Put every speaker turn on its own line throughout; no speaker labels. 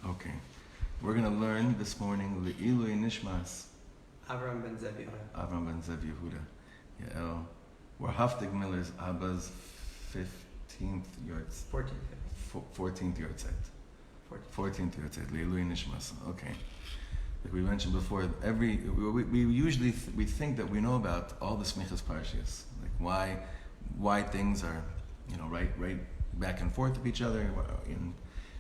Okay. We're going to learn this morning Le'ilui Nishmas
Avram ben Zev
Yehuda. Yael. We're Haftig Miller's Abba's 15th yahrzeit. 14th yahrzeit. 14th yahrzeit. Le'ilui Nishmas. Okay. Like we mentioned before, we usually we think that we know about all the smichas parshas, like why things are, right back and forth with each other.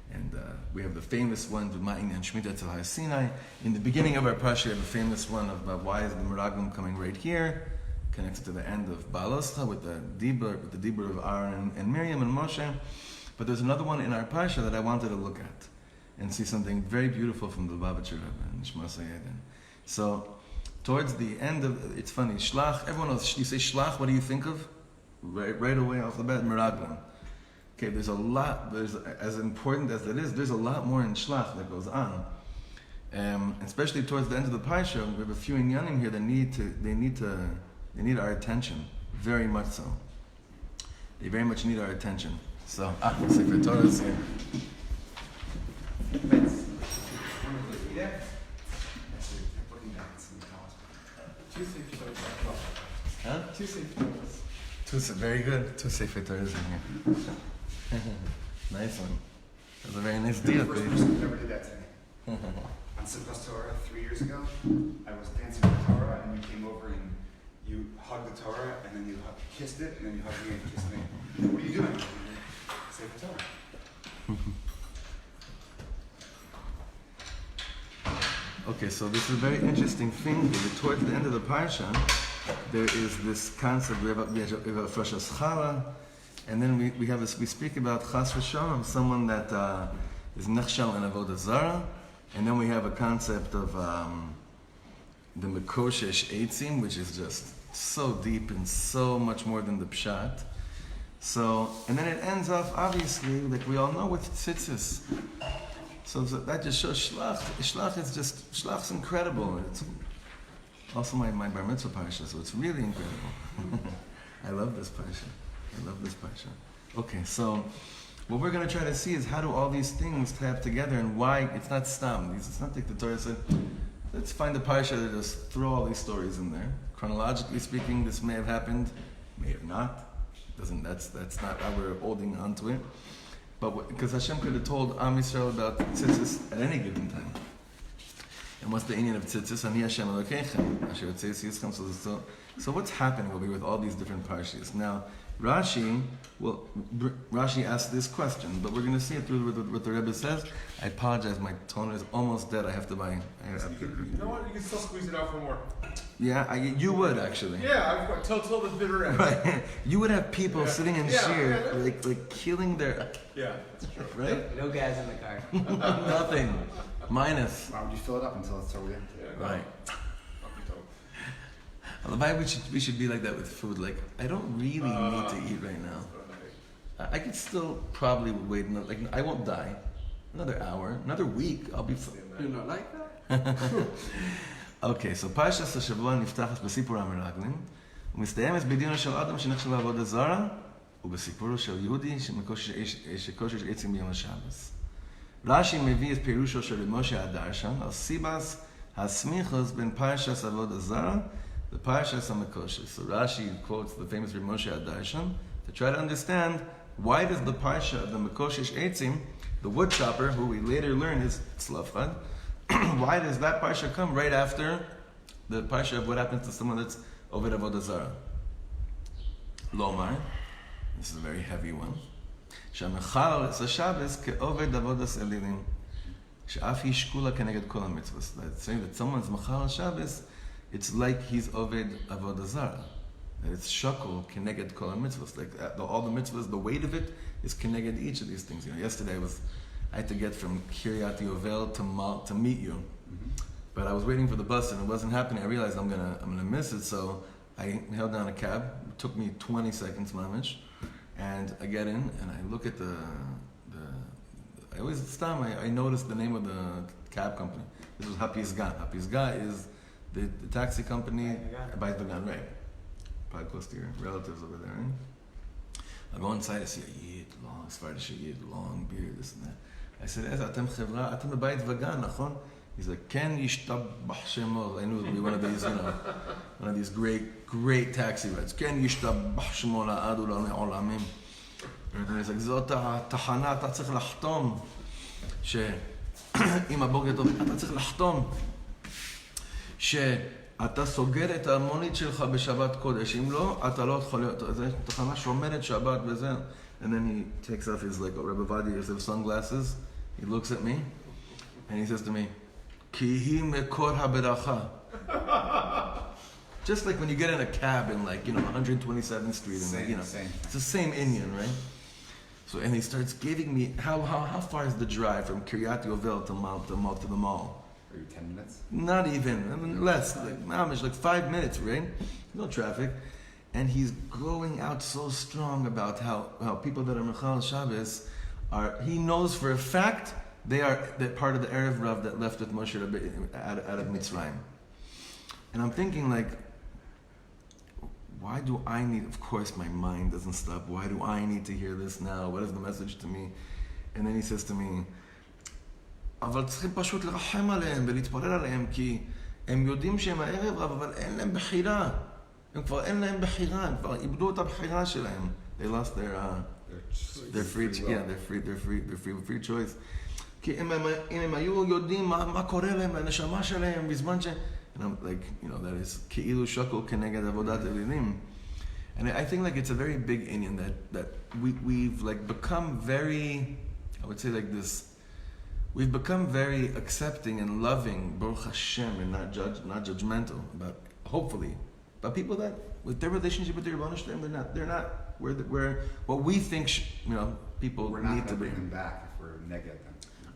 And we have the famous one, Ma'in and Shemitah Tel Har Sinai. In the beginning of our parsha, we have the famous one of why is the meraglim coming right here, connected to the end of Baloscha with the dibur of Aaron and Miriam and Moshe. But there's another one in our parsha that I wanted to look at and see something very beautiful from the Lubavitcher Rebbe and Nishmas Hayden. So, towards the end of, it's funny, Shlach, everyone knows, you say Shlach, what do you think of? Right away off the bat, meraglim. Okay, there's as important as it is, there's a lot more in Shlach that goes on. Especially towards the end of the parsha, we have a few inyanim here that they need our attention, very much so. They very much need our attention. So, Sefer Torah is here. Huh? Very good. Two Sefer Torahs in here. Nice one. That was a very nice deal.
The first person who ever did that to me. On Simchas Torah 3 years ago, I was dancing with Torah, and you came over and you hugged the Torah, and then you kissed it, and then you hugged me and kissed me. What are you doing? Say the Torah.
Okay, so this is a very interesting thing. Towards the end of the parsha, there is this concept. We have a Pharshas, and then we speak about Chas v'Shalom, someone that is Nechshel in Avodah-Zara, and then we have a concept of the מקושש עצים, which is just so deep and so much more than the pshat. So, and then it ends off obviously, like we all know, with tzitzis. So that just shows Shlach. Shlach's incredible. It's also my bar mitzvah parsha, so it's really incredible. I love this parsha. Okay, so what we're going to try to see is how do all these things tap together and why it's not stam. It's not like the Torah said, let's find a parsha that just throw all these stories in there. Chronologically speaking, this may have happened, may have not. That's not how we're holding on to it. But because Hashem could have told Am Yisrael about tzitzis at any given time. And what's the inyan of tzitzis? Ani Hashem Elkicham. So what's happening over here with all these different parshas? Now, Rashi asked this question, but we're going to see it through what the Rebbe says. I apologize, my toner is almost dead. I have to buy.
You know what? You can still squeeze it out for more.
Yeah, you would actually.
Yeah, till the bitter end.
Right. You would have people sitting in shir, like killing their.
Yeah, that's true.
Right?
No gas in the car.
Nothing. Minus.
Why would you fill it up until it's over there?
Yeah,
right. Why we should be like that with food? Like, I don't really need to eat right now. I could still probably wait. I won't die. Another hour, another week, I'll be fine.
You're not like that?
Okay, so פרשת השבוע נפתחת בסיפור המרגלים, ומסתיימת בדינו של אדם שנכשל בעבודה-זרה, ובסיפורו של יהודי שקושש עצים ביום השבת. רש"י מביא את פירושו של משה הדרשן על סיבס הסמיכות בין פרשת עבודה-זרה לפרשת המקושש. So Rashi quotes the famous Moshe Adarshan to try to understand why does the parsha of the Makoshesh Eitzim, the wood chopper, who we later learn is Tzlafchad, why does that parsha come right after the parsha of what happens to someone that's over Avodah-Zara? Lomar, this is a very heavy one. Shamechal es Shabbos ke'oved עבודת-אלילים, שאף היא שקולה כנגד כל המצוות. That's saying that someone's mechal Shabbos, it's like he's oved Avodah-Zara. That it's shakul keneged kol mitzvahs. Like all the mitzvahs, the weight of it is keneged each of these things. Yesterday I had to get from Kiryat Yovel to meet you, but I was waiting for the bus and it wasn't happening. I realized I'm gonna miss it, so I held down a cab. It took me 20 seconds, mamish, and I get in and I look at the I always stop. I noticed the name of the cab company. This was Hapizga. Hapizga is the taxi company by Dagan, right? Probably close to your relatives over there. Right? I go inside, I see a yid, long, Sephardish yid, long beard, this and that. I said, אתם חברה, אתם בבית וגן, נכון? He said, כן ישתבח שמו. I knew it would be one of these, one of these great taxi rides. כן ישתבח שמו לעד ולעולמים. He's like, זאת התחנה, אתה צריך לחתום, שאם הבוקר טוב, אתה צריך לחתום, שאתה סוגר את המונית שלך בשבת קודש. אם לא, אתה לא יכול להיות, זו תחנה שומרת שבת וזה. And then he takes off his, like, Rabbi, his sunglasses. He looks at me, and he says to me, כי היא מקור הברכה. Just like when you get in a cab in, like, 127th Street, and
Same.
it's the same Indian, right? So, and he starts giving me, how far is the drive from Kiryat Yovel to the mall?
Are you 10 minutes?
Not even, I mean, less, like 5 minutes, right? No traffic. And he's going out so strong about how people that are Mechal Shabbos he knows for a fact they're part of the Erev Rav that left with Moshe out of Mitzrayim. And I'm thinking, like, why do I need, of course my mind doesn't stop, why do I need to hear this now? What is the message to me? And then he says to me, אבל צריכים פשוט לרחם עליהם ולהתפלל עליהם, כי הם יודעים שהם הערב רב, אבל אין להם בחירה. הם כבר אין להם בחירה, הם כבר איבדו את הבחירה שלהם. They lost their free choice. כי אם הם היו יודעים מה קורה להם לנשמה שלהם בזמן ש... And I'm like, that is כאילו שקול כנגד עבודת-אלילים. And I think, like, it's a very big Indian that we've, like, become very, I would say like this, we've become very accepting and loving, Baruch Hashem, and not judgmental about, hopefully, about people that, with their relationship with the Rebbeinu Shalom, they're not where what we think, people
we're
need to be.
We're not going to bring them back if we're negative.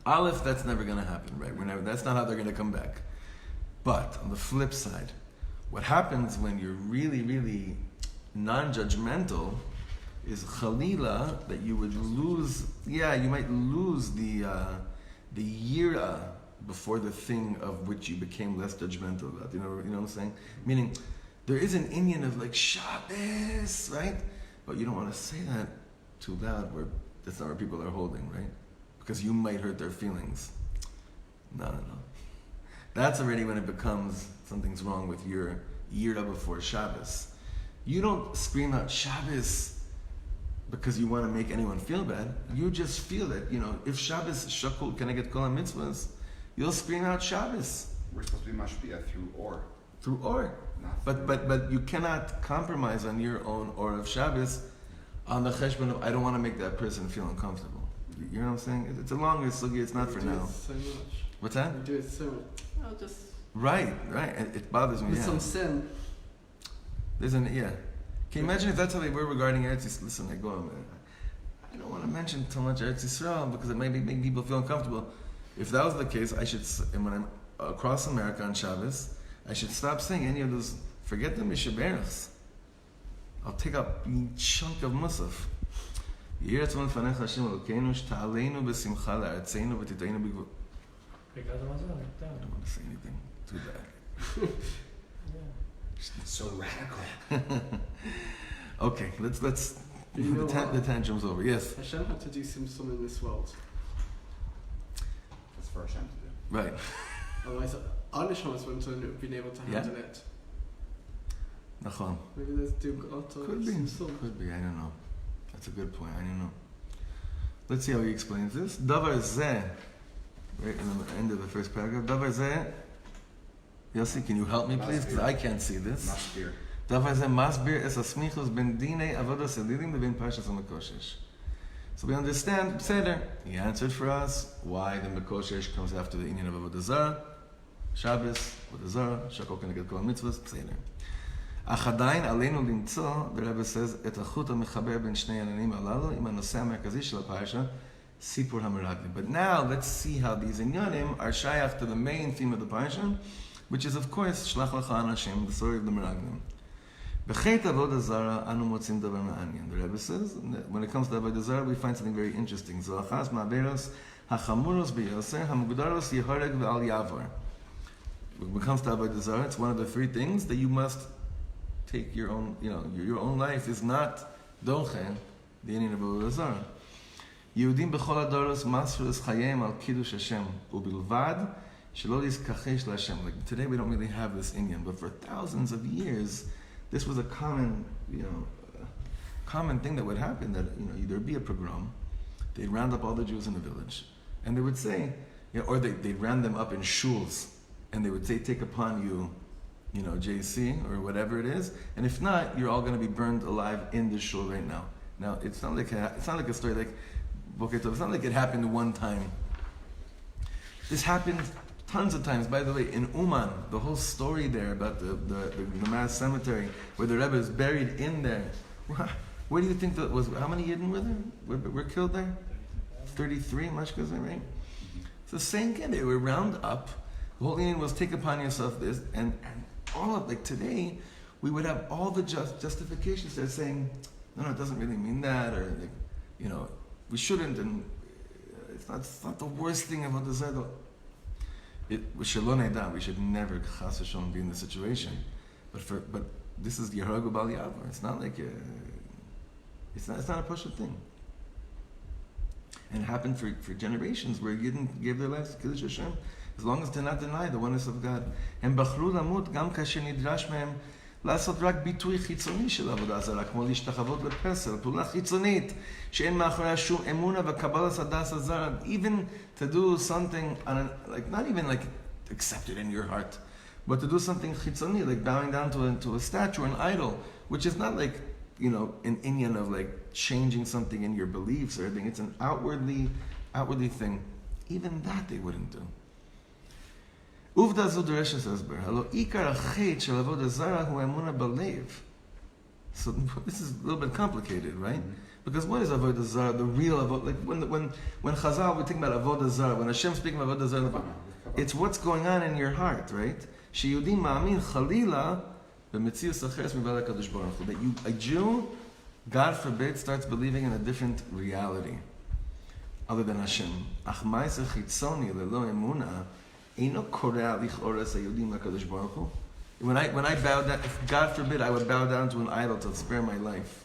Aleph, that's never going to happen, right? That's not how they're going to come back. But on the flip side, what happens when you're really, really non-judgmental is chalila, that you would lose, you might lose the yira before the thing of which you became less judgmental about. You know what I'm saying? Meaning, there is an Indian of, like, Shabbos, right? But you don't want to say that too loud, where that's not where people are holding, right? Because you might hurt their feelings. No. That's already when it becomes something's wrong with your yira before Shabbos. You don't scream out Shabbos because you want to make anyone feel bad. You just feel it. If Shabbos shakul connected kol mitzvahs, you'll scream out Shabbos.
We're supposed to be mashpia through or.
Through or. But you cannot compromise on your own or of Shabbos on the cheshbon of, I don't want to make that person feel uncomfortable. You know what I'm saying? It's a longer sugi, it's not for now.
So much.
What's that?
We do it so much. Oh, just...
Right. It bothers me,
with some sin.
Can you imagine if that's how they were regarding Eretz Yisrael? Listen, I don't want to mention too much Eretz Yisrael because it may make people feel uncomfortable. If that was the case, and when I'm across America on Shabbos, I should stop saying any of those, forget the Mishaberachs. I'll take a chunk of Musaf. I don't want to say anything too bad.
So radical.
Okay, let's the tantrum's over. Yes.
Hashem had to do some in this world.
That's for Hashem to do.
Right.
Otherwise, our Neshamas wouldn't have been able to handle it.
Nachon.
Maybe there's do a lot of
Could be. I don't know. That's a good point. I don't know. Let's see how he explains this. Davar zeh. Right in the end of the first paragraph. Davar zeh. Yossi, can you help me, please? Because I can't see this.
Masbir.
Davar zeh masbir es asmichus ben dinei avodas-Elilim levin parshas Makoshesh. So we understand, Seder. He answered for us why the Makoshesh comes after the Indian of Abodazara, Shabbos, Abodazara, Shakol Keneged Kol Mitzvahs, Seder. Achadain aleinu limtzo, the Rabbi says, et achut ha-mechaber ben shnei ananim alalu im ha-noseh ha-merkazi shel ha-parsha, Sipur ha-Meraglim. But now let's see how these inyanim are shayach to the main theme of the parsha, which is, of course, Shlach lecha anashim, the story of the Meraglim. B'chet Avodah-Zara anu motzim davar ma'anyan. The Rebbe says, when it comes to Avodah-Zara, we find something very interesting. Zoachas ma'aberos ha-chamuros b'yoser ha-mugdaros yehareg ve'al yavar. When it comes to Avodah-Zara, it's one of the three things that you must take your own, your own life is not dochen, the Indian of Avodah-Zara. יהודים בכל הדורות מסרו את חייהם על קידוש-השם, ובלבד שלא להשתכח להשם. Like today we don't really have this Indian, but for thousands of years, this was a common, common thing that would happen, that, there'd be a pogrom, they'd round up all the Jews in the village, and they would say, or they'd round them up in shuls, and they would say, take upon you, JC, or whatever it is, and if not, you're all going to be burned alive in the shul right now. Now, it's not like a story like, it's not like it happened one time. This happened tons of times. By the way, in Uman, the whole story there about the mass cemetery, where the Rebbe is buried in there, where do you think that was? How many Yidden were there? Were killed there? 33, Mashkazah, right? So same thing, they were round up. The whole Indian was take upon yourself this, and all of, like today, we would have all the justifications there saying, no, it doesn't really mean that, or we shouldn't, and it's not the worst thing about the Zedel. We should never chas v'shalom be in this situation. But this is Yehoragu Bal Yavor. It's not like it's not a push thing. And it happened for generations where Yidden gave their lives to קידוש-השם, as long as they not deny the oneness of God. הם בחרו למות גם כאשר נדרש מהם לעשות רק ביטוי חיצוני של עבודה-זרה, כמו להשתחוות לפסל, פעולה חיצונית, שאין מאחוריה שום אמונה וקבלת הדס הזרה, even to do something, not even like accept it in your heart, but to do something חיצוני, like bowing down to a statue or an idol, which is not like, an Indian of like changing something in your beliefs or anything. It's an outwardly thing. Even that they wouldn't do. עובדה זו דורשת הסבר. הלא עיקר החטא של עבודה-זרה הוא אמונה בלב. So this is a little bit complicated, right? Because what is Avodah-Zara? The real Avodah, like when Chazal, we think about Avodah-Zara, when Hashem speaks about Avodah-Zara, it's what's going on in your heart, right? שיהודי מאמין חלילה במציאות אחרת מבעד הקדוש ברוך הוא. That a Jew, God forbid, starts believing in a different reality other than Hashem. אך מעשה חיצוני ללא אמונה אינו קורע לכאורה את היהודים לקדוש ברוך הוא. When I bow down, if God forbid I would bow down to an idol to spare my life,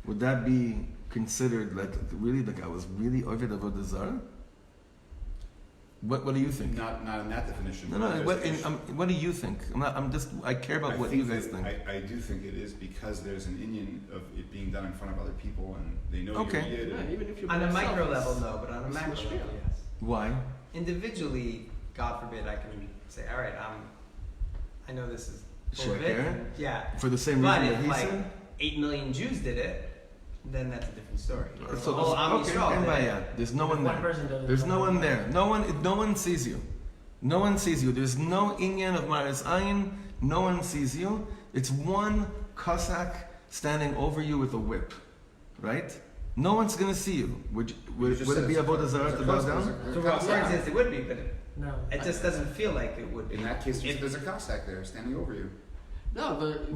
would that be considered like I was really over the Avodah-Zara? What do you think?
Not in that definition.
No. What do you think? I care about what you guys think.
I do think it is because there's an Indian of it being done in front of other people, and they know you're Yid.
Yeah, even if you
On a micro level, no, but on a macro level, yes.
Why?
Individually, God forbid, I can say, all right, I know this is full of it. Yeah.
For the same
but
reason
if
that he said?
8 million Jews did it, then that's a different story.
So, there's no one
One
there.
person does it.
There's no one there. No one sees you. No one sees you. There's no Inyan of Maris-Ayin. No one sees you. It's one Cossack standing over you with a whip. Right? No one's going to see you. Would it be Avodah-Zara to bow down?
So for instance, it would be, but
No.
it just doesn't feel like it would be.
In that case, there's a Cossack there standing over you.
No,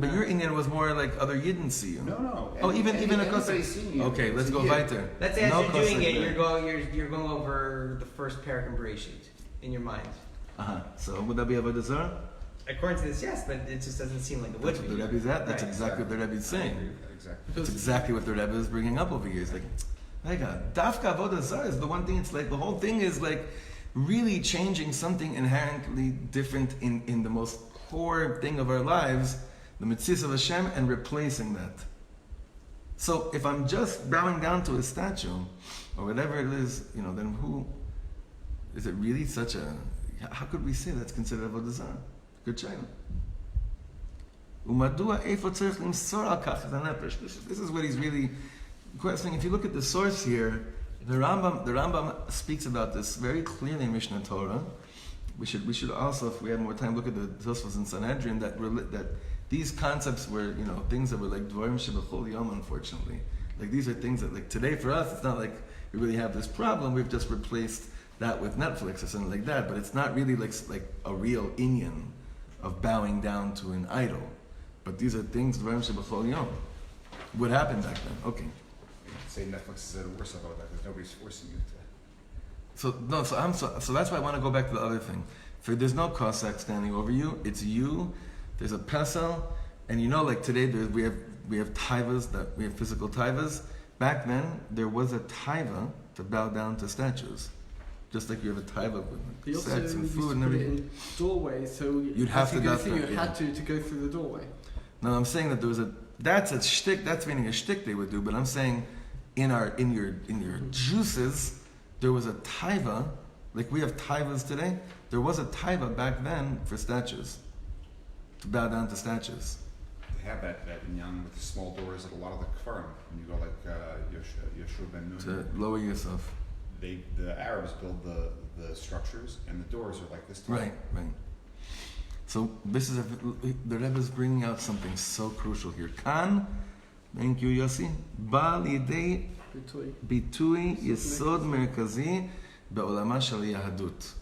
But your Inyan was more like other Yidden see you.
No.
Oh, even a Cossack.
Anybody seeing you.
Okay, let's go
Yeah.
weiter.
Let's say as
No
you're doing
Cossack
it,
there.
you're going over the first parak and Bereshit in your mind.
So would that be Avodah-Zara?
According to this, yes, but it just doesn't seem like it would
That's
be.
what the Rebbe's at. That's
Right.
exactly what the Rebbe's saying.
Exactly.
That's exactly what the Rebbe is bringing up over here. It's like, Dafka Avodah-Zara is the one thing. It's like the whole thing is like really changing something inherently different in the most core thing of our lives, the mitzvahs of Hashem, and replacing that. So if I'm just bowing down to a statue or whatever it is, then who is it really such a? How could we say that's considered Avodah-Zara? Good child. This is what he's really questioning. If you look at the source here, the Rambam speaks about this very clearly in Mishnah Torah. We should also, if we have more time, look at the Tosfos and Sanhedrin that these concepts were things that were like dvarim shebechol yom. Unfortunately, like these are things that like today for us, it's not like we really have this problem. We've just replaced that with Netflix or something like that. But it's not really like a real inyan of bowing down to an idol. But these are things dvarim shebechol yom. What happened back then? Okay.
Say Netflix is at a worse about that because nobody's forcing you to.
So that's why I want to go back to the other thing. There's no Cossack standing over you. It's you. There's a pesel, and like today we have taivas, that we have physical taivas. back then there was a taiva to bow down to statues. Just like you have a taiva
He
with
also
sex and
used
food
to
and
put it
everything.
in doorways, so
You'd have to
go
go
through. You
through,
had to go through the doorway.
No, I'm saying that there was that's a shtick, that's meaning a shtick they would do, but I'm saying in your juices, there was a taiva, like we have taivas today, there was a taiva back then for statues, to bow down to statues.
They have that inyan with the small doors at a lot of the kfarim. When you go like Yeshua ben Nun,
To lower yourself.
the Arabs build the structures and the doors are like this tall.
Right. So this is the Rebbe is bringing out something so crucial here. Kan, thank you Yossi, ba lidei ביטוי יסוד מרכזי בעולמה של היהדות.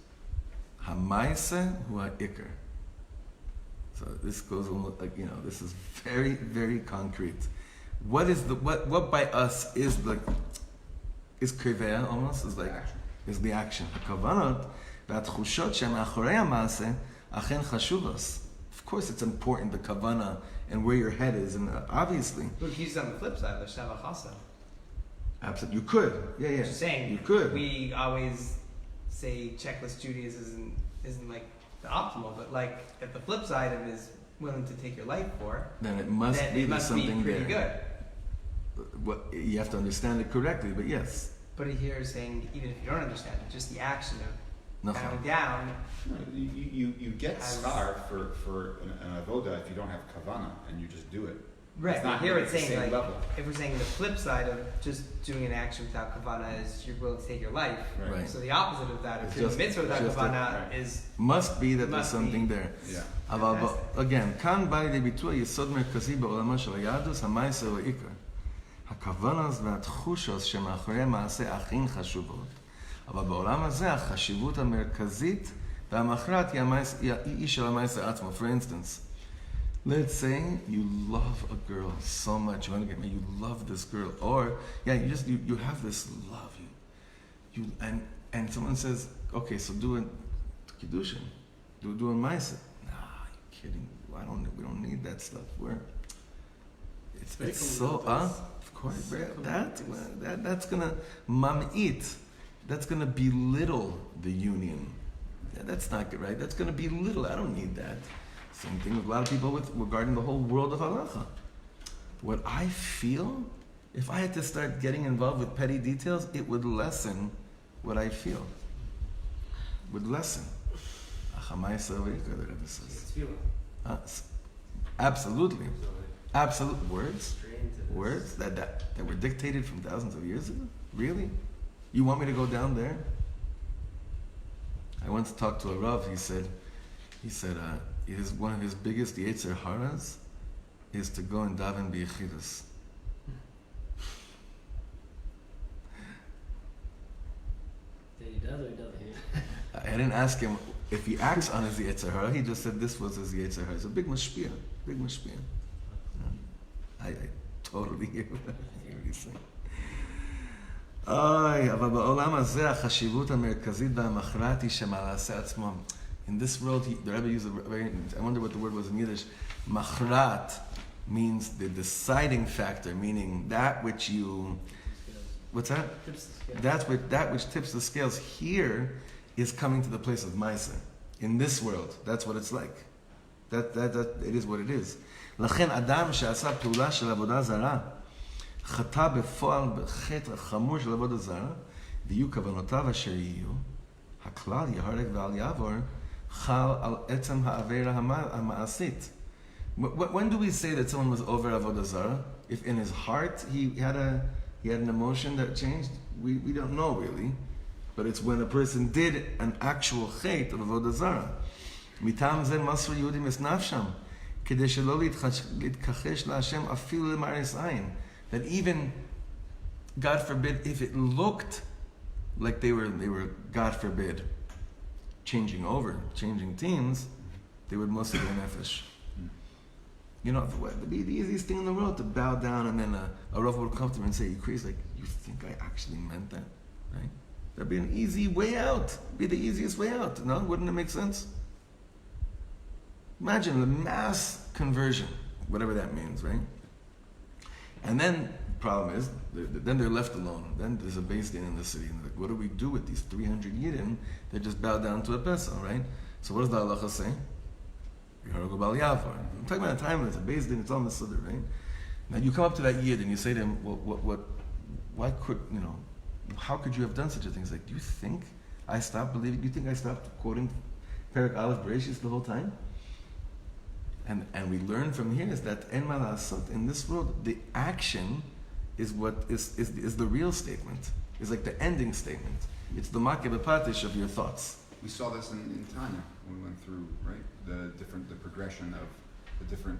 המעשה הוא העיקר. So this goes almost like, this is very, very concrete. What by us is קריביה almost, is the action. הכוונות והתחושות שמאחורי המעשה אכן חשוב us. Of course it's important, the kavana and where your head is, and obviously.
But he's on the flip side, the Shlach.
Absolutely, you could. Yeah.
Just saying,
you could.
We always say checklist Judaism isn't like the optimal, but like if the flip side of it is willing to take your life for,
then it must be something
pretty
there. Good. You have to understand it correctly, but yes.
But here is saying, even if you don't understand it, just the action of bowing
Nachon.
down.
No, you get scar for an avoda if you don't have kavana and you just do it.
Right,
It's
but
not
here
really
it's
the
saying
same
like,
level.
if we're saying the flip side of just doing an action without kavana is you're willing to take your life.
Right.
So the opposite of that,
It's
if doing
just-
mitzvah without
just
kavana
right.
is
Must be that there's
Must
something
be.
there.
Yeah.
אבל again, כאן בא לידי ביטוי יסוד מרכזי בעולמה של היהדות, המעשה הוא העיקר. הכוונות והתחושות שמאחורי המעשה הכי חשובות. אבל בעולם הזה החשיבות המרכזית והמכרעת היא של המעשה עצמו. For instance, let's say you love a girl so much, you want to get married, you love this girl, or you have this love, and someone says, okay, so do a קידוש-השם, do a מעשה. Nah, you're kidding. We don't need that stuff. It's so of course, that's gonna mam'it. That's gonna belittle the union. Yeah, that's not good, right? That's gonna belittle. I don't need that. Same thing with a lot of people regarding the whole world of halacha. What I feel, if I had to start getting involved with petty details, it would lessen what I feel. Would lessen. Achamaysa v'ikar, the Rebbe says. Absolutely. Absolute words that were dictated from thousands of years ago? Really? You want me to go down there? I once talked to a Rav. He said, one of his biggest yetzer haras is to go and daven b'yechidus.
That he does or he doesn't?
I didn't ask him if he acts on his yetzer hara. He just said this was his yetzer hara. It's a big mashpia. I totally hear what he's saying. אבל בעולם הזה החשיבות המרכזית והמכרעת היא שמעשה עצמו. In this world, the Rabbi used I wonder what the word was in Yiddish. Machrat means the deciding factor, meaning that which you... What's that? That which tips the scales here is coming to the place of Maisa. In this world, that's what it's like. That it is what it is. לכן אדם שעשה פעולה של עבודה-זרה חטא בפועל בחטא החמור של עבודה-זרה ויהיו כוונותיו אשר יהיו, הכלל יהרג ואל יעבור חל על עצם העבירה המעשית. When do we say that someone was over עבודה-זרה? If in his heart he had an emotion that changed? We don't know really. But it's when a person did an actual chait of עבודה-זרה. מטעם זה מסרו יהודים את נפשם כדי שלא להתכחש להשם אפילו למראית-עין. That even, God forbid, if it looked like they were, God forbid, changing teams, they would mostly go nefesh. You know, it would be the easiest thing in the world to bow down and then a Rav would come to me and say, you crazy? Like, you think I actually meant that? Right? That'd be an easy way out. Be the easiest way out. No? Wouldn't it make sense? Imagine the mass conversion, whatever that means, right? And then the problem is, then they're left alone. Then there's a base din in the city. And like, what do we do with these 300 Yidden that just bow down to a Pesach, right? So what does the halacha say? I'm talking about a time when it's a base din, it's on the Siddur, right? Now you come up to that Yid and you say to him, why could, how could you have done such a thing? He's like, do you think I stopped believing? Do you think I stopped quoting Perek Aleph Bereshis the whole time? And we learn from here is that en ma la'asot, in this world, the action is what is the real statement. It's like the ending statement. It's the makeh b'patish of your thoughts.
We saw this in Tanya when we went through, right, the progression of the different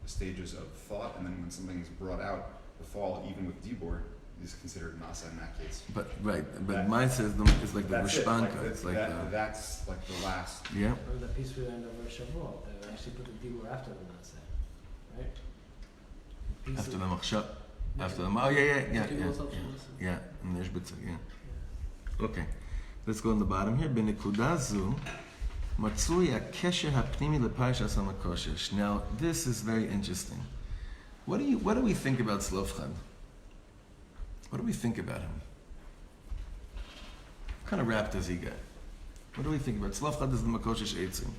stages of thought, and then when something is brought out, the fall, even with Dibor, is considered nasa in that case.
But mine says is like the Rishpanka. It's like
that's like the last.
Yeah.
Remember the piece we learned over Shavuot, they actually put the Dibur after the Nasa, right?
After the Machshah. After the yeah. And there's bits of, yeah. Okay. Let's go on the bottom here. B'nekuda zu matzui hakesher hapnimi leparshas makoshesh. Now this is very interesting. What do we think about Tzlofchad? What do we think about him? What kind of rap does he get? What do we think about Tzlofchad? Is the Makoshesh Eitzim.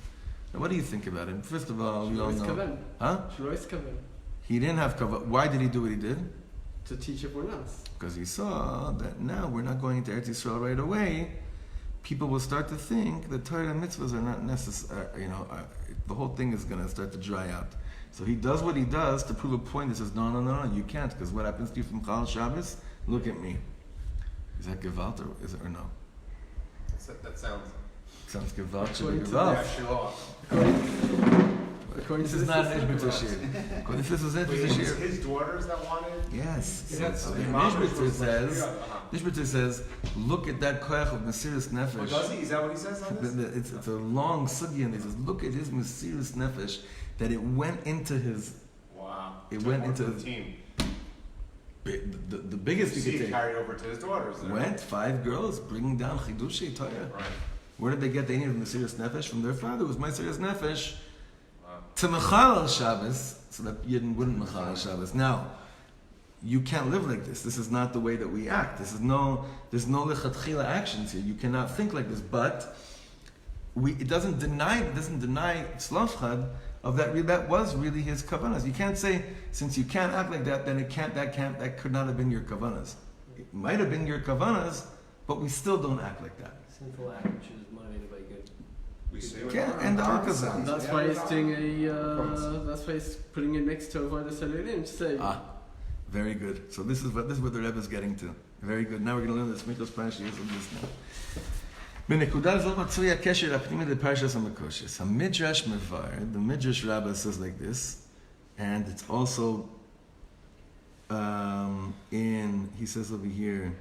Now, what do you think about him? First of all, we all know. Huh? He didn't have kavod. Why did he do what he did?
To teach everyone else.
Because he saw that now we're not going into Eretz Yisrael right away. People will start to think that Torah and mitzvahs are not necessary. The whole thing is going to start to dry out. So he does what he does to prove a point that says, no, you can't, because what happens to you from Chal Shabbos? Look at me. Is that Gewalt or is it or no?
That sounds
Gewalt.
According to
Gewalt. This is not an Ishbitzer shir. This is
his daughters that wanted.
Yes.
Yes.
So Ishbitzer says, look at that koyach of Mesiris Nefesh.
Oh, does he? Is that what he says on this?
It's a long sugya, and he says, look at his Mesiris Nefesh, that it went into his.
Wow.
It went into
the team.
The biggest you could take.
Carried over to his daughters.
Went 5 girls bringing down Chidushi Torah.
Right.
Where did they get the name of Mesiris Nefesh? From their father, it was Mesiris Nefesh. To Mechal Shabbos, so that Yidden wouldn't Mechal Shabbos. Now, you can't live like this. This is not the way that we act. There's no lechatchila actions here. You cannot think like this. But it doesn't deny Tzlofchad of that. That was really his kavanas. You can't say, since you can't act like that, then that could not have been your kavanas. It might have been your kavanas, but we still don't act like that.
Sinful act which is motivated by good.
We say
And the Arkazan.
That's why he's doing that's why he's putting it next to Avodah-Aلیלים to say.
Very good. So this is what the Rebbe is getting to. Very good. Now we're going to learn the Smichos Parashas of this now. B'nekuda zol matzui hakesher hapnimi leparshas makoshes. Midrash Mevar, the Midrash Rabbi says like this, and it's also he says over here,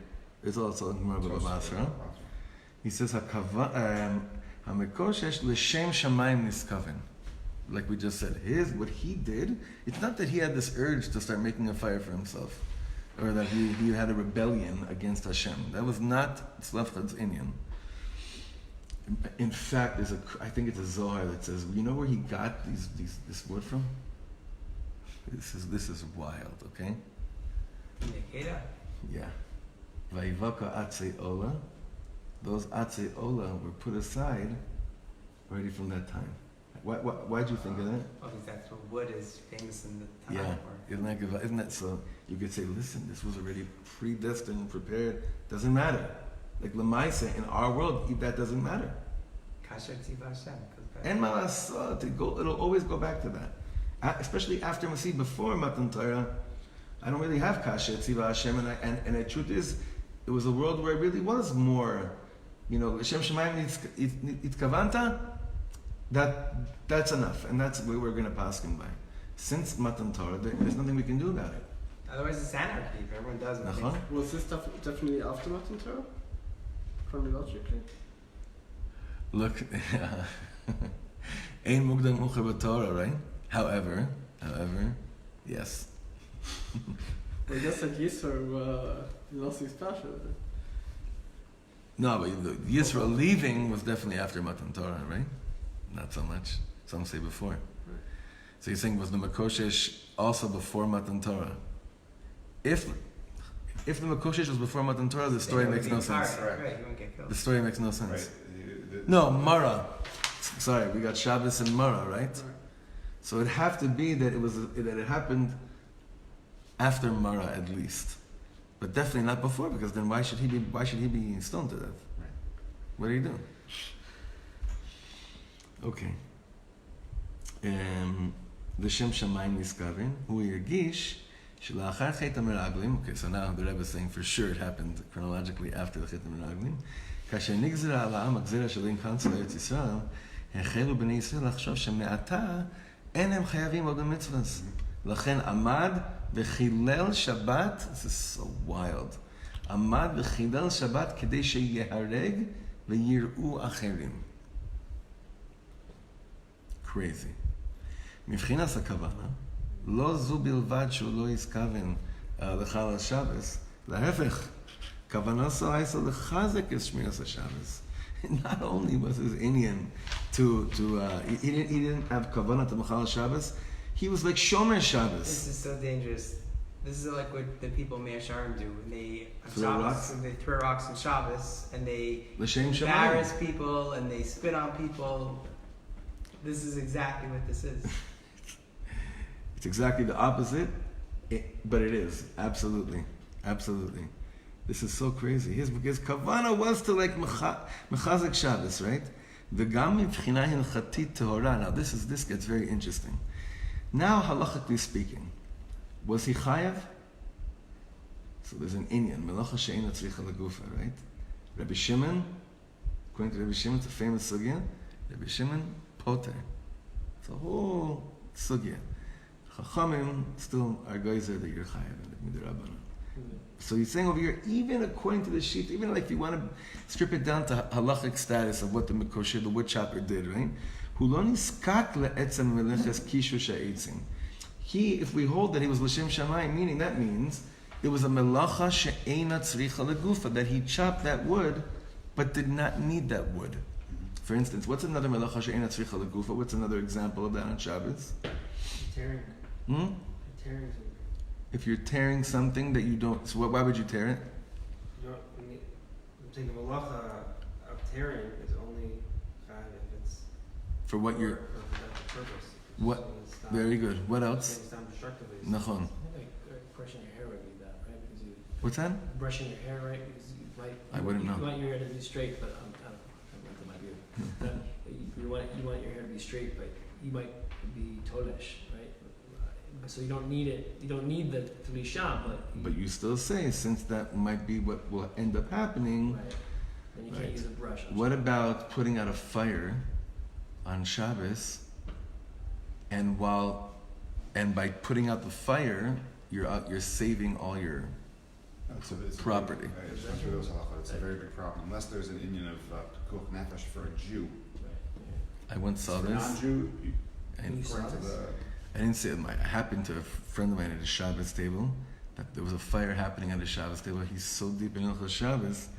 it's also in Rabbi. He says Hamekoshesh l'shem shamayim niskaven. Like we just said, what he did, it's not that he had this urge to start making a fire for himself, or that he had a rebellion against Hashem. That was not Tzlofchad's inyan. In fact, I think it's a Zohar that says, you know where he got this word from? This is wild, okay? Yeah. Vayivaka atzei ola. Those atzei ola were put aside already from that time. Why'd you think of that?
Oh, because that's what wood is famous in the time.
Yeah, isn't that so? You could say, listen, this was already predestined, prepared. Doesn't matter. Like Lamaisa, in our world, that doesn't matter.
Kasher tzivah Hashem.
And malasot, it'll always go back to that. Especially after Masih, before Matan Torah, I don't really have kasher tzivah Hashem, and the truth is, it was a world where it really was more, Hashem Shemayim Itkavanta. That's enough, and that's what we're going to pass him by. Since Matan Torah, there's nothing we can do about it.
Otherwise, it's anarchy if everyone does it.
Was this stuff definitely after Matan Torah? Chronologically?
Look, Ein Mugdam Ucha B'Torah, right? However, yes.
I guess that Yisro lost his passion.
No, but the Yisro leaving was definitely after Matan Torah, right? Not so much. Some say before. Right. So you're saying, was the Makoshesh also before Matan Torah? if the Makoshish was before Matan Torah, the story makes no sense.
Right, you won't get killed.
The story makes no sense.
Right.
No, Mara. Sorry, we got Shabbos and Mara, right? So it'd have to be that it happened after Mara at least, but definitely not before, because then why should he be stoned to death?
Right.
What do you do? Okay. L'shem shamayim niskavin hu yergish שלאחר חטא המרגלים, okay, so now the Rebbe is saying for sure it happened chronologically after the חטא המרגלים, כאשר נגזרה על העם הגזירה של להיכנס לארץ ישראל, החלו בני ישראל לחשוב שמעתה אין הם חייבים עוד המצוות. לכן עמד וחילל שבת, this is so wild, עמד וחילל שבת כדי שיהרג ויראו אחרים. crazy. מבחינת הכוונה, לא זו בלבד שהוא לא התכוון לחלל השבס, להפך, כוונתו הייתה לחזק את שמירת השבס. Not only was his Indian he didn't have kavanah to Machal Shabbos, he was like Shomer Shabbos.
This is so dangerous. This is like what the people Mea Sharim do when they
Throw rocks?
and they throw rocks on Shabbos and they
L'shem shamayim.
embarrass people and they spit on people. This is exactly what this is.
It's exactly the opposite, but it is. Absolutely. Absolutely. This is so crazy. His kavanah was to like mechazek Shabbos, right? V'gam mivchina hilchatit tehora. Now this gets very interesting. Now halachically speaking, was he chayav? So there's an Inyan, melacha she'ena tzricha legufa, right? Rabbi Shimon, according to Rabbi Shimon, it's a famous sugya. Rabbi Shimon poter. It's a whole sugya. Chachamim still are geyser that you're chayav in the midrabanan. So he's saying over here, even according to the sheet, even like if you want to strip it down to halachic status of what the Mikoshe, the wood chopper, did, right? He, if we hold that he was l'shem shamayim, meaning that means it was a melacha she'ena tzricha legufa, that he chopped that wood, but did not need that wood. For instance, what's another melacha she'ena tzricha legufa? What's another example of that on Shabbos?
Tearing.
Hmm?
Tearing.
If you're tearing something that you don't, so why would you tear it?
I'm saying the malacha of tearing is only bad if it's
For what you're.
for that purpose.
What? Very good. What else?
It's done destructively.
Nachon.
Brushing your hair would be that, right? Because you
What's that?
brushing your hair, right? Because you might.
I wouldn't know.
You want your hair to be straight, but I don't know my view. You want your hair to be straight, but you might be tolesh, right? So you don't need it. You don't need the to be sham,
But you still say, since that might be what will end up happening.
right. And you
Right.
can't use a brush. on
What
Shabbos.
about putting out a fire on Shabbos, and by putting out the fire, you're saving all your
It's a
property.
Right, it's not through those halachot. It's a very big problem. Unless there's an Indian of pekuach nefesh for a Jew.
I once saw
For a
this.
non-Jew,
And
according to the
I didn't see it. I happened to a friend of mine at a Shabbos table that there was a fire happening at a Shabbos table. He's so deep in Hilchos Shabbos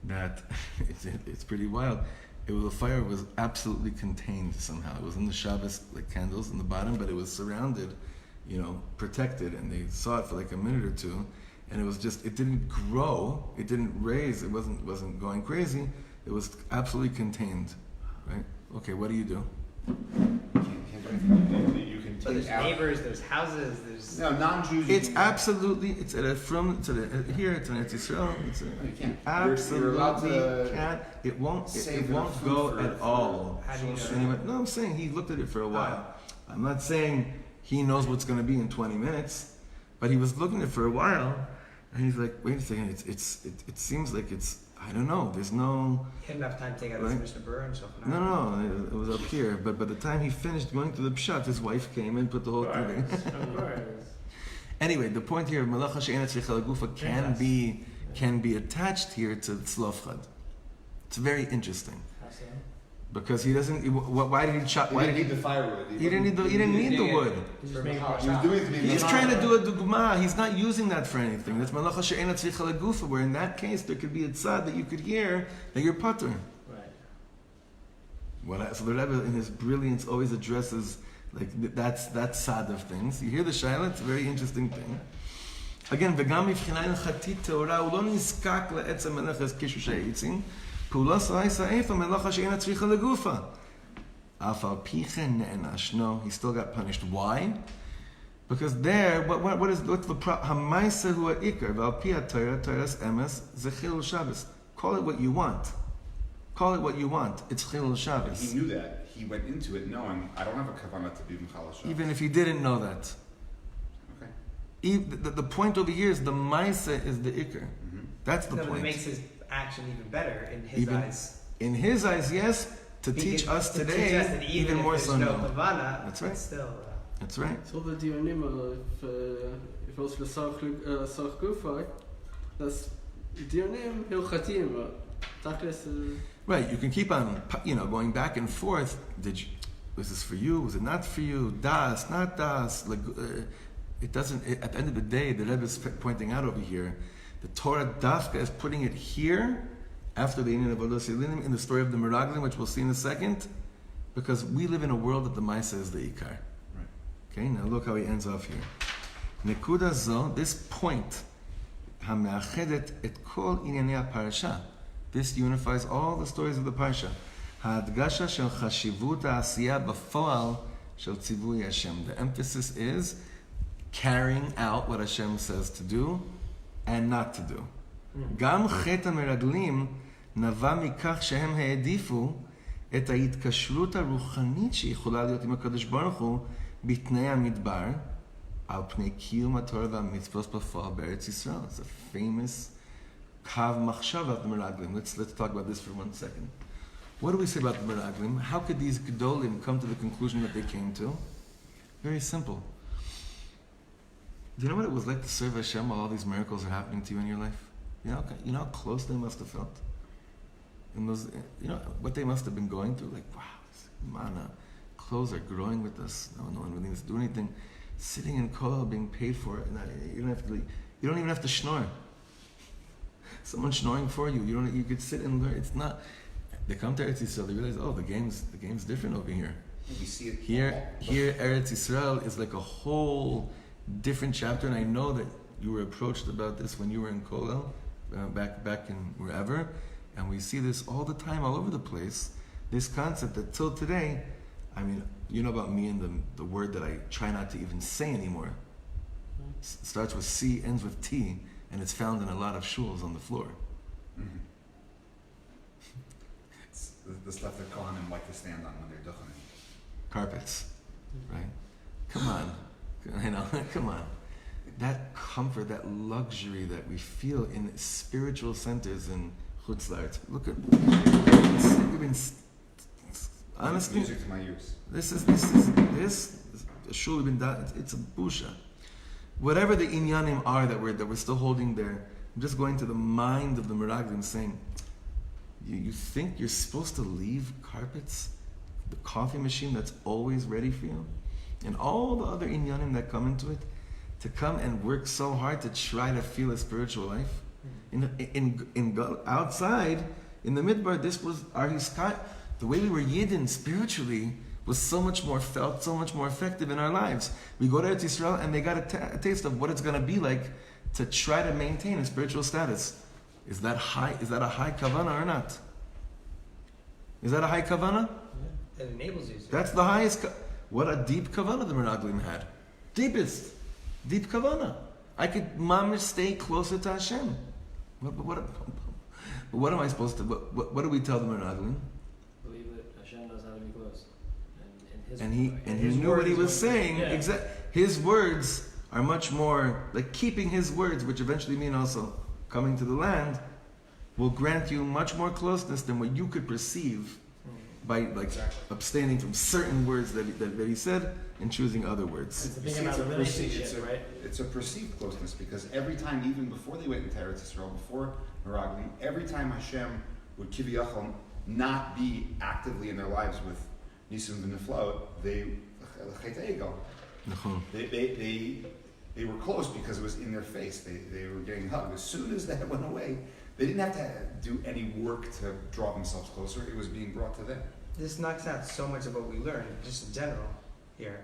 that it's pretty wild. The fire was absolutely contained somehow. It was in the Shabbos like candles in the bottom, but it was surrounded, protected, and they saw it for like a minute or two, and it didn't grow, it didn't raise, it wasn't going crazy. It was absolutely contained, right? Okay, what do you do?
you can't do anything. You can
So
take
there's
out.
neighbors, there's houses, there's
No, non-Jews.
It's absolutely. It's here. It's an Israel.
You can't.
Absolutely
You're allowed to
can't. It won't.
save
It
enough
won't
food
go
for-
at
for-
all.
How do you know?
Anyway, no, I'm saying he looked at it for a while. I'm not saying he knows what's going to be in 20 minutes, but he was looking at it for a while, and he's like, "Wait a second. It seems like it's. I don't know. There's no.
he had enough time to take out
Right.
his Mishnah Berurah and stuff.
No. It was up here. But by the time he finished going through the pshat, his wife came and put the whole thing.
Of course.
Anyway, the point here, Malacha she'ena tzricha legufa can be attached here to tzlofchad. It's very interesting
How so?
because he doesn't. Why did he chop?
He
Why
didn't
did
need the firewood.
he didn't need the wood?
He's
For
just making
Machal.
more
He was
shop.
doing it to be
He's
Machal.
trying to do a dugma. He's not using that for anything. That's Malacha she'ena tzricha legufa, where in that case there could be a tzad that you could hear that you're patur.
Right.
So the Rebbe, in his brilliance, always addresses like that side of things. You hear the shaila; it's a very interesting thing. again, וגם מבחינה הלכתית טהורה, הוא לא נזקק לעצם מלאכת קידוש-השם עצים, פעולה סייסה איפה מלאכה שאינה צריכה לגופה. אף על פי כן נענש. No, he still got punished. Why? Because there, what's the problem? המעשה הוא העיקר, ועל פי התורה, תורס אמס, זה חילול שבס. Call it what you want. Call it what you want. It's chilul Shabbos.
He knew that. He went into it knowing, I don't have a kavanah to be Mechal Shabbos.
Even if he didn't know that.
Okay.
The point over here is the Maisa is the Iker. That's the
No,
point.
it makes his action even better in his eyes.
In his eyes, yes. To teach us today, even more so
no
no.
Kavana,
That's right.
Still,
That's right.
So the Dionim, if also the Sarch Gufa, that's Dionim Hilchatim.
Right, you can keep on, going back and forth. Was this for you? Was it not for you? Das, not das. It doesn't. At the end of the day, the Rebbe is pointing out over here, the Torah Dafka is putting it here after the Inyan of Abodasilinim in the story of the Meraglim, which we'll see in a second, because we live in a world that the Maisa is the Ikar.
Right.
Okay, now look how he ends off here. Nekuda zo, this point, hameachedet et kol inyanei parasha. This unifies all the stories of the parsha. Ha'adgasha shel chashivut ha'asiyah b'foal shel tzivui Hashem. The emphasis is carrying out what Hashem says to do and not to do. גם חטא המרגלים נבע מכך שהם העדיפו את ההתקשרות הרוחנית שיכולה להיות עם הקדוש ברוך הוא בתנאי המדבר על פני קיום התורה והמצוות בפועל בארץ ישראל. It's a famous קו מחשבה of the Meraglim. Let's talk about this for 1 second. What do we say about the Meraglim? How could these Gedolim come to the conclusion that they came to? Very simple. Do you know what it was like to serve Hashem while all these miracles are happening to you in your life? You know how close they must have felt? And those, what they must have been going through? Like, wow, mana, clothes are growing with us. No one really needs to do anything. Sitting in kollel, being paid for it. You don't even have to snore. Someone's snoring for you. You could sit and learn. It's not. They come to Eretz Yisrael. They realize, the game's different over here.
You see it
Here, Eretz Yisrael is like a whole different chapter. And I know that you were approached about this when you were in kollel, back in wherever, and we see this all the time, all over the place. This concept that till today, you know about me and the word that I try not to even say anymore. Starts with C, ends with T. And it's found in a lot of shuls on the floor.
Mm-hmm. It's the stuff that Kohanim like to stand on when they're duchening.
Carpets, right? Come on, come on. That comfort, that luxury that we feel in spiritual centers in Chutz La'aretz. Look at, honestly,
music to my ears.
This shul it's a busha. Whatever the inyanim are that we're still holding there, I'm just going to the mind of the Meraglim saying, you think you're supposed to leave carpets, the coffee machine that's always ready for you, and all the other inyanim that come into it, to come and work so hard to try to feel a spiritual life? Outside, in the midbar, this was our hiskat. The way we were yidden spiritually was so much more felt, so much more effective in our lives. We go to Eretz Yisrael and they got a taste of what it's going to be like to try to maintain a spiritual status. Is that a high kavanah or not? Is that a high kavanah?
Yeah. It enables you.
That's the highest. What a deep kavanah the Meraglim had. Deep kavanah. I could mamish stay closer to Hashem. What am I supposed to? What do we tell the Meraglim?
Believe that Hashem knows how to be close.
And he knew what he was saying.
Yeah.
His words are much more like keeping his words, which eventually mean also coming to the land, will grant you much more closeness than what you could perceive by abstaining from certain words that he said and choosing other words.
It's the thing about the relationship, right?
It's a perceived closeness, because every time, even before they went into Eretz Yisrael, before Meraglim, every time Hashem would kiviyachol not be actively in their lives with Nisim v'Niflaot, they were close because it was in their face. They were getting hugged. As soon as that went away, they didn't have to do any work to draw themselves closer. It was being brought to them.
This knocks out so much of what we learned, just in general, here.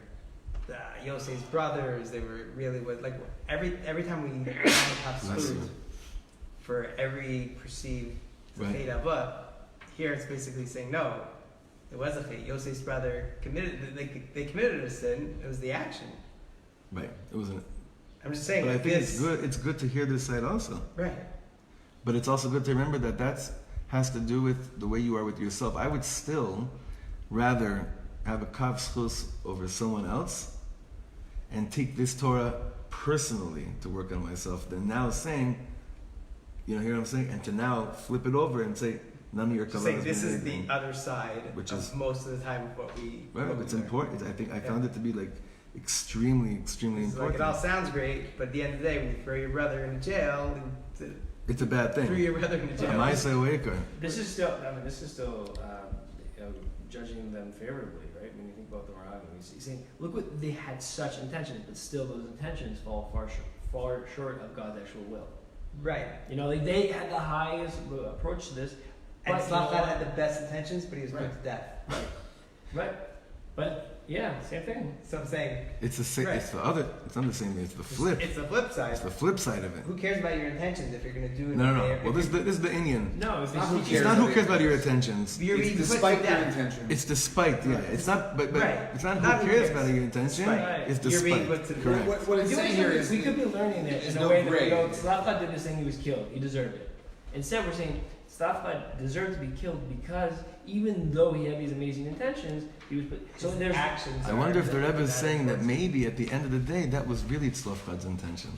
Yosef's brothers. They were really what like every time we have food for every perceived
Right.
Avot, here it's basically saying no, it was a chet. Yosef's brother committed. They committed a sin. It was the action.
Right. It was an.
I'm just saying.
But I
like
think
this,
it's good. It's good to hear this side also.
right?
But it's also good to remember that has to do with the way you are with yourself. I would still rather have a kav schus over someone else and take this Torah personally to work on myself than now saying, you know, hear what I'm saying? And to now flip it over and say, none of your
Just
kavanas
saying this
mean
is the
anything.
other side,
Which
of
is-
most of the time of what we.
Right,
what we
it's
learn.
important. I think I
Yeah.
found it to be like extremely
It's
important.
like it all sounds great, but at the end of the day, when you throw your brother into jail,
It's a bad
threw
thing.
your brother into jail.
Maisa Waker.
This is still, I mean, this is still judging them favorably, right? When you think about the Meraglim, he's saying, look what they had such intentions, but still those intentions fall far short of God's actual will.
Right.
You know, like they had the highest approach to this,
And
but you know
Shlach
what?
had the best intentions, but he was put
Right.
to death.
Right. But yeah, same thing.
So I'm saying
It's the same.
Right.
It's the other. It's not the same. It's the flip.
it's the flip side.
It's the flip side of it.
Who cares about your intentions if you're going to do it?
No, no,
there?
no. Well, this is the Indian.
No,
It's
it's
not who
not
It's
cares
not
about
who cares about your intentions.
You're being
It's
put to
despite their
death.
intention.
It's despite. Yeah. It's not. But
Right.
it's not
Not
who
who
cares
cares.
about your intention.
Despite.
It's
You're being
despite.
put to death.
Correct.
What it's
We
saying
could-
here is
we could be learning it
there's
in a
no
way that we
grade.
go, Tzlachad did this thing, he was killed, he deserved it. Instead, we're saying Tzlachad deserved to be killed because even though he had these amazing intentions, he was put. So
His
there's
actions.
I
are
wonder if the
that-
Rebbe is
that
saying that
influence.
maybe at the end of the day that was really Tzlofchad's intention.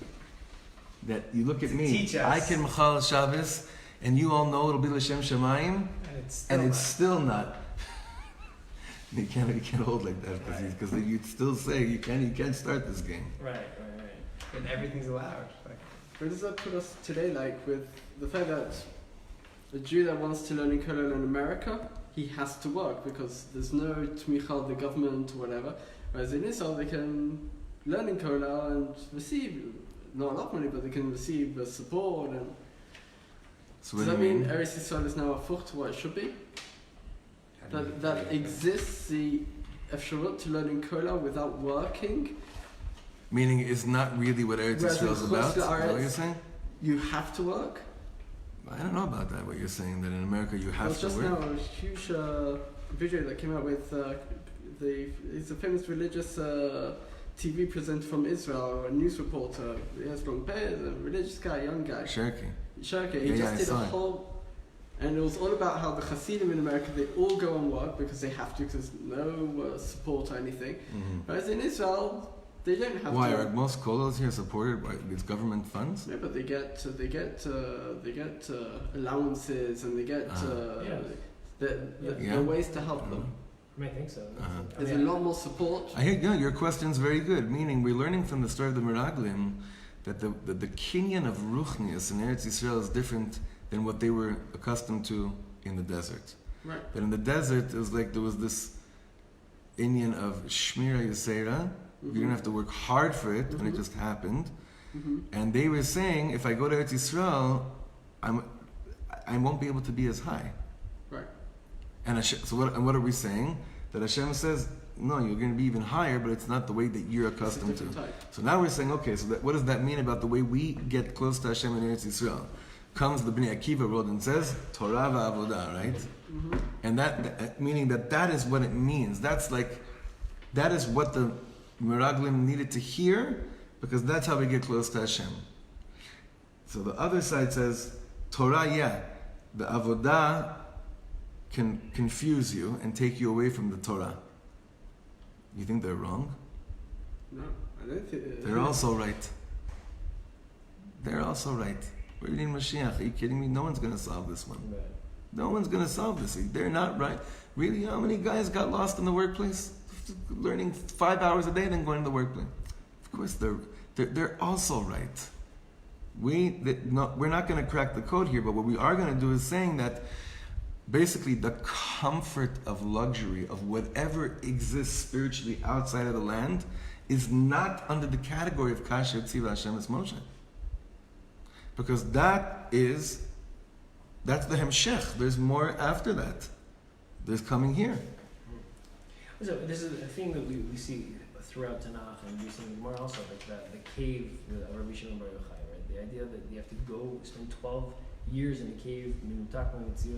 That you look at
To
me,
teach us.
I can machal Shabbos, and you all know it'll be l'shem shamayim,
And
and
it's still
it's still not. You can't hold like that because you'd still say you can't start this game.
right.
and everything's allowed. Like,
Where does that put us today, like, with the fact that a Jew that wants to learn in Kollel in America, he has to work because there's no tmicha of the government or whatever. Whereas in Israel, they can learn in Kollel and receive, not a lot of money, but they can receive support. And
So
does
what
that
do you
mean Eretz Yisrael is now a fuch to what it should be? That exists the efshorut to learn in Kollel without working?
Meaning it's not really what Eretz
Whereas
Yisrael is
in
about.
Chutz
Is that what
La'aretz-
you're saying?
You have to work?
I don't know about that. What you're saying that in America you have
Well,
to
just
work.
now a huge video that came out with he's a famous religious TV presenter from Israel, a news reporter. He has long hair, a religious guy, young guy.
Cherokee.
Shirky. He
Yeah,
just
I
did a
saw it.
whole, and it was all about how the Hasidim in America, they all go on work because they have to, because there's no support or anything.
Mhm.
Whereas in Israel, they don't have
Why
to.
are most kollels here supported by these government funds?
Yeah, but they get allowances and they get
Yeah.
Yeah.
the ways to help them.
I mean, I think so.
Uh-huh.
There's a lot more support.
I hear, yeah, your question's very good. Meaning, we're learning from the story of the Meraglim that the kinyan of Ruchnius in Eretz Yisrael is different than what they were accustomed to in the desert.
Right.
That in the desert, it was like there was this inyan of Shmira Yisera. You didn't have to work hard for it, and it
Mhm.
just happened.
Mm-hmm.
And they were saying, if I go to Eretz Yisrael, I won't be able to be as high.
Right.
And what are we saying? That Hashem says, no, you're going to be even higher, but it's not the way that you're
It's a
accustomed to.
different type.
So now we're saying, okay, so what does that mean about the way we get close to Hashem in Eretz Yisrael? Comes the Bnei Akiva road and says, Torah va'avodah, right?
Mm-hmm.
And that meaning that is what it means. That is what the Meraglim needed to hear, because that's how we get close to Hashem. So the other side says, Torah, yeah, the avodah can confuse you and take you away from the Torah. You think they're wrong?
No, I don't think.
They're also right. They're also right. We're reading Mashiach. Are you kidding me? No one's going to solve this one.
Right.
No one's going to solve this. They're not right. Really, how many guys got lost in the workplace? Learning 5 hours a day, then going to the workplace. Of course, they're also right. We're not going to crack the code here, but what we are going to do is saying that basically the comfort of luxury of whatever exists spiritually outside of the land is not under the category of Kasher Tziva Hashem Es Moshe. Because that's the Hemshech. There's more after that. There's coming here.
So this is a thing that we see throughout Tanakh and we see more also like the cave with Rabbi Shimon Bar Yochai, right? The idea that you have to go spend 12 years in a cave,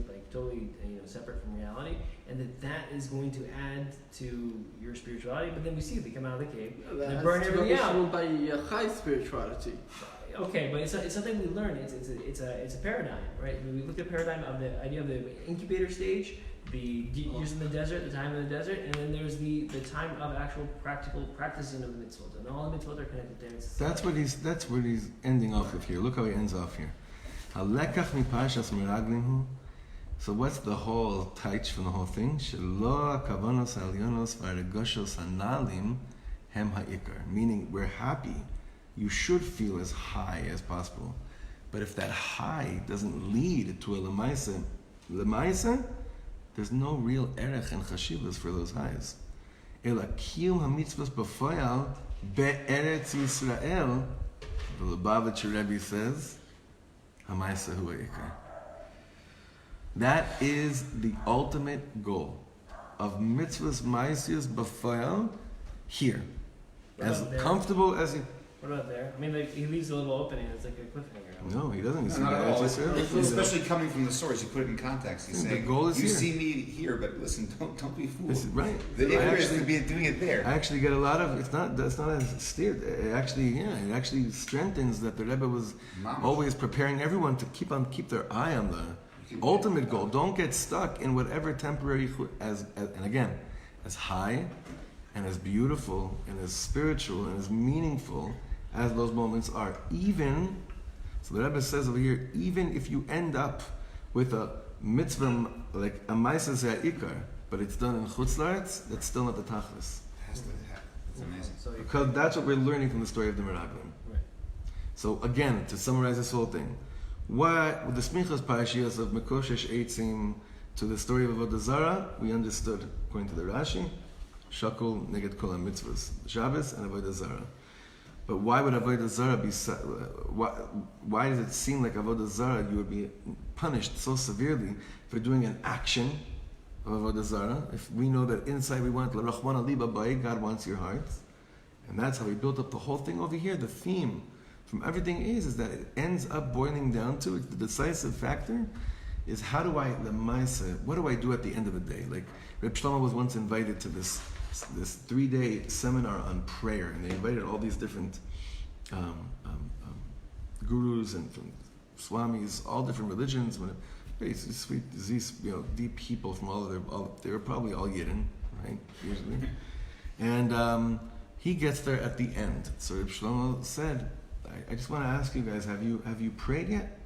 like totally separate from reality, and that is going to add to your spirituality. But then we see they come out of the cave, and they burn everything out.
By high spirituality.
Okay, but it's something we learn. It's a paradigm, right? We look at the paradigm of the idea of the incubator stage, the years in the desert, the time in the desert, and then there's the time of actual practical practicing of the mitzvot, and all the mitzvot are connected there.
That's what he's ending off with here. Look how he ends off here. הלקח מפרשת מרגלים הוא, so what's the whole taich from the whole thing? שלא הכוונות העליונות והרגשות הנעלים הם העיקר. Meaning, we're happy. You should feel as high as possible. But if that high doesn't lead to a lemaisa, there's no real erech and chashivas for those highs. אלא קיום המצוות בפועל בארץ ישראל, the Lubavitcher Rebbe says, that is the ultimate goal of mitzvahs ma'asiyos b'fa'al here. As comfortable as he...
What about there? I mean, like, he leaves a little opening. It's like a cliffhanger.
No, he doesn't.
No, not at all. Especially coming from the source, you put it in context. He's saying,
the goal is
you
here.
See me here, but listen, don't be fooled.
This is right.
The idea is to be doing it there.
I actually get a lot of, that's not as steered. It actually strengthens that the Rebbe was always preparing everyone to keep their eye on the ultimate goal. Don't get stuck in whatever temporary, and again, as high and as beautiful and as spiritual and as meaningful as those moments are. Even, so the Rebbe says over here, even if you end up with a mitzvah like a ma'aseh ze'ikar, but it's done in chutz la'aretz, that's still not the tachlis.
That's amazing.
Because that's what we're learning from the story of the meraglim.
Right.
So again, to summarize this whole thing, with the smichas parashiyos of מקושש עצים to the story of עבודה-זרה, we understood, according to the Rashi, shakol neged kol ha-mitzvahs, Shabbos and עבודה-זרה. But why would Avodah-Zara be... Why does it seem like Avodah-Zara, you would be punished so severely for doing an action of Avodah-Zara? If we know that inside we want, L'rachman aliba ba'ay, God wants your heart. And that's how we built up the whole thing over here. The theme from everything is that it ends up boiling down to, the decisive factor is how do I, what do I do at the end of the day? Like, Reb Shlomo was once invited to this 3-day seminar on prayer, and they invited all these different gurus and from swamis, all different religions, very sweet, deep people from they were probably all Yidden, right, usually. And he gets there at the end. So Reb Shlomo said, I just want to ask you guys, have you prayed yet?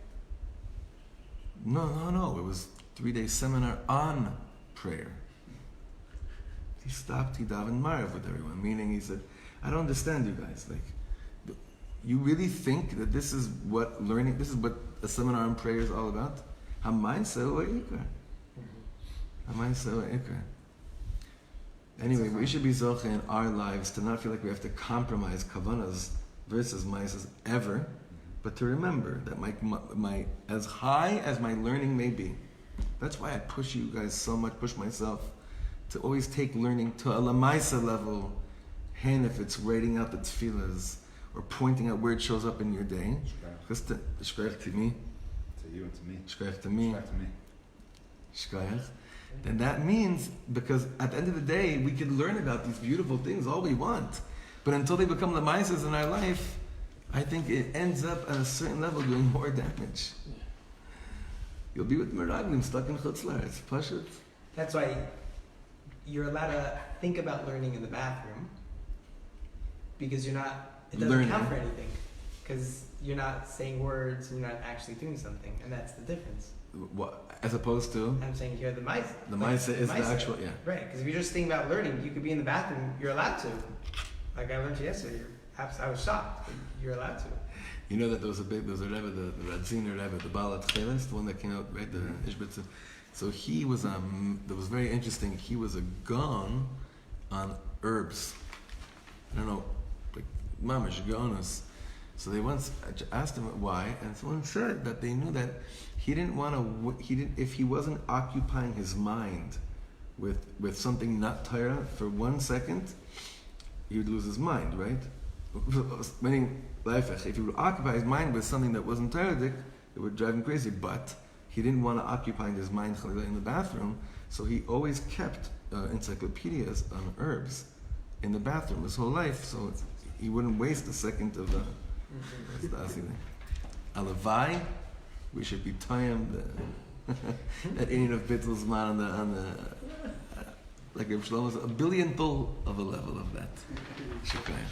No, it was 3-day seminar on prayer. He stopped, he davened Marav with everyone, meaning he said, I don't understand you guys. Like, you really think that this is what a seminar on prayer is all about? Anyway, we should be zoche in our lives to not feel like we have to compromise kavanas versus ma'ases ever, but to remember that my as high as my learning may be, that's why I push you guys so much, push myself, to always take learning to a lamaisa level, and if it's writing out the tefillahs or pointing out where it shows up in your day, just to shkayach to me,
to you and to me,
shkayach to me, shkayach, then that means, because at the end of the day, we can learn about these beautiful things all we want, but until they become lamaisas in our life, I think it ends up at a certain level doing more damage. You'll be with meraglim stuck in chutz la'aretz, pashut.
That's why you're allowed to think about learning in the bathroom, because it doesn't count for anything, because you're not saying words, you're not actually doing something, and that's the difference.
What, as opposed to?
I'm saying here the ma'aseh.
The ma'aseh is the actual, yeah.
Right, because if you're just thinking about learning, you could be in the bathroom, you're allowed to. Like I learned yesterday, I was shocked, but you're allowed to.
You know that there was a Rebbe, the Radziner Rebbe, the Baal Tcheles, the one that came out, right, the Ishbitz. So he was, that was very interesting, he was a gon on herbs. I don't know, like, mamash, gonas. So they once asked him why, and someone said that they knew that he didn't want to, if he wasn't occupying his mind with something not Torah for 1 second, he would lose his mind, right? Meaning, if he would occupy his mind with something that wasn't Toradic, it would drive him crazy. But he didn't want to occupy his mind in the bathroom, so he always kept encyclopedias on herbs in the bathroom his whole life, so he wouldn't waste a second of the Alavai. We should be timed at any of Bittel's man on the like Shlomo's a billionth of a level of that. Shukran.